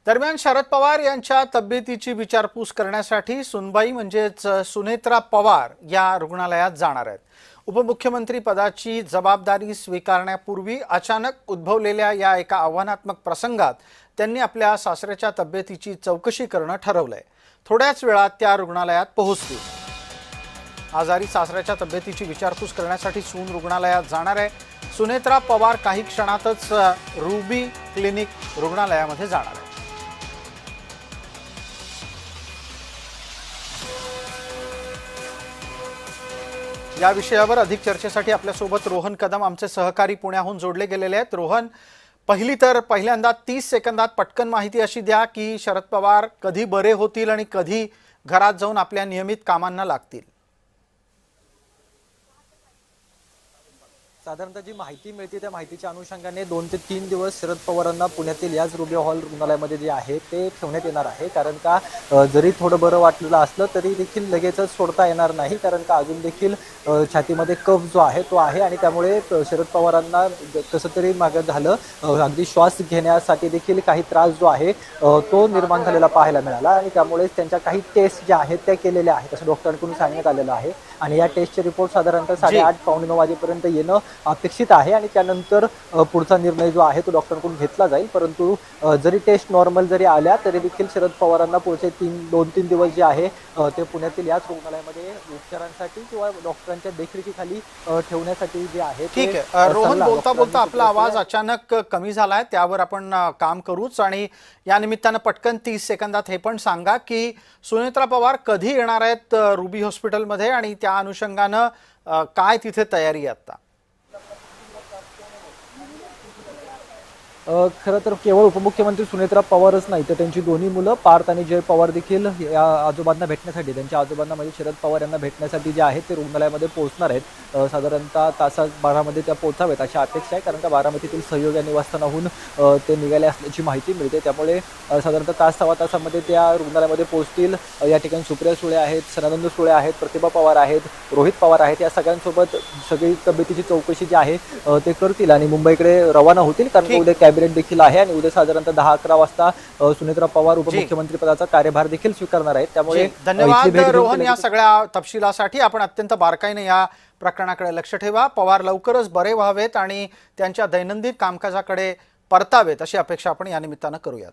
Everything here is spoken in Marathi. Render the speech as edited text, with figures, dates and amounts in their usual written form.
दरम्यान शरद पवार यांच्या तब्येतीची विचारपूस करण्यासाठी सुनबाई म्हणजेच सुनेत्रा पवार या रुग्णालयात जाणार आहेत। उपमुख्यमंत्री पदाची जबाबदारी स्वीकारण्यापूर्वी अचानक उद्भवलेल्या या एका आव्हानात्मक प्रसंगात त्यांनी आपल्या सासऱ्याच्या तब्येतीची चौकशी करणं ठरवलंय। थोड्याच वेळात त्या रुग्णालयात पोहोचतील। आजारी सासऱ्याच्या तब्येतीची विचारपूस करण्यासाठी सून रुग्णालयात जाणार आहे। सुनेत्रा पवार काही क्षणातच रुबी क्लिनिक रुग्णालयामध्ये जाणार आहे। या विषयावर अधिक चर्चेसाठी आपल्यासोबत रोहन कदम आमचे सहकारी पुण्याहून जोडले गेलेले आहेत। रोहन, पहिल्यांदा 30 सेकंदात पटकन माहिती अशी द्या की शरद पवार कधी बरे होतील आणि कधी घरात जाऊन आपल्या नियमित कामांना लागतील। साधारणतः जी माहिती मिळते त्या माहितीच्या अनुषंगाने 2 ते 3 दिवस शरद पवारांना पुण्यातील याच रुबी हॉल रुग्णालयामध्ये जे आहे ते ठेवण्यात येणार आहे। कारण का जरी थोडं बरं वाटलेलं असलं तरी देखील लगेचच सोडता येणार नाही, कारण का अजून देखील छातीमध्ये कफ जो आहे तो आहे आणि त्यामुळे शरद पवारांना कसं तरी मागं झालं, अगदी श्वास घेण्यासाठी देखील काही त्रास जो आहे तो निर्माण झालेला पाहायला मिळाला आणि त्यामुळेच त्यांच्या काही टेस्ट ज्या आहेत त्या केलेल्या आहेत असं डॉक्टरांकडून सांगण्यात आलेलं आहे। आणि या टेस्टचे रिपोर्ट साधारणतः 8:30 पावणे 9 वाजेपर्यंत येणं अपेक्षित आहे आणि त्यानंतर पुढचा निर्णय जो आहे तो डॉक्टरांकडून घेतला जाईल। परंतु जरी टेस्ट नॉर्मल जरी आल्या तरी देखील शरद पवारांना पुढचे 2-3 दिवस जे आहे ते पुण्यातील याच रुग्णालयामध्ये उपचारांसाठी किंवा डॉक्टरांच्या देखरेखीखाली ठेवण्यासाठी जे आहे। ठीक आहे रोहन, बोलता बोलता आपला आवाज अचानक कमी झालाय, त्यावर आपण काम करूच। आणि या निमित्तानं पटकन 30 सेकंदात हे पण सांगा की सुनेत्रा पवार कधी येणार आहेत रुबी हॉस्पिटलमध्ये आणि त्या अनुषंगानं काय तिथे तयारी आहे आता? खरं तर केवळ उपमुख्यमंत्री सुनेत्रा पवारच नाही तर त्यांची दोन्ही मुलं पार्थ आणि जय पवार देखील या आजोबांना भेटण्यासाठी, त्यांच्या आजोबांना म्हणजे शरद पवार यांना भेटण्यासाठी जे आहेत ते रुग्णालयामध्ये पोहोचणार आहेत। साधारणतः तासात 12मध्ये त्या पोहोचावेत अशी अपेक्षा आहे, कारण का बारामतीतील सहयोग या निवासस्थानाहून ते निघाले असल्याची माहिती मिळते। त्यामुळे साधारणतः तास सव्वा तासामध्ये त्या रुग्णालयामध्ये पोहोचतील। या ठिकाणी सुप्रिया सुळे आहेत, सदानंद सुळे आहेत, प्रतिभा पवार आहेत, रोहित पवार आहेत, या सगळ्यांसोबत सगळी तब्येतीची चौकशी जी आहे ते करतील आणि मुंबईकडे रवाना होतील। कारण उद्या कॅबिनेट देखील आहे आणि उद्या साधारणतः 10-11 वाजता सुनेत्रा पवार उपमुख्यमंत्री पदाचा कार्यभार देखील स्वीकारणार आहेत। त्यामुळे धन्यवाद रोहन या सगळ्या तपशिलासाठी। आपण अत्यंत बारकाईने या प्रकरणाकडे लक्ष ठेवा। पवार लवकरच बरे व्हावेत आणि त्यांच्या दैनंदिन कामकाजाकडे परतावेत अशी अपेक्षा आपण या निमित्तानं करूयात।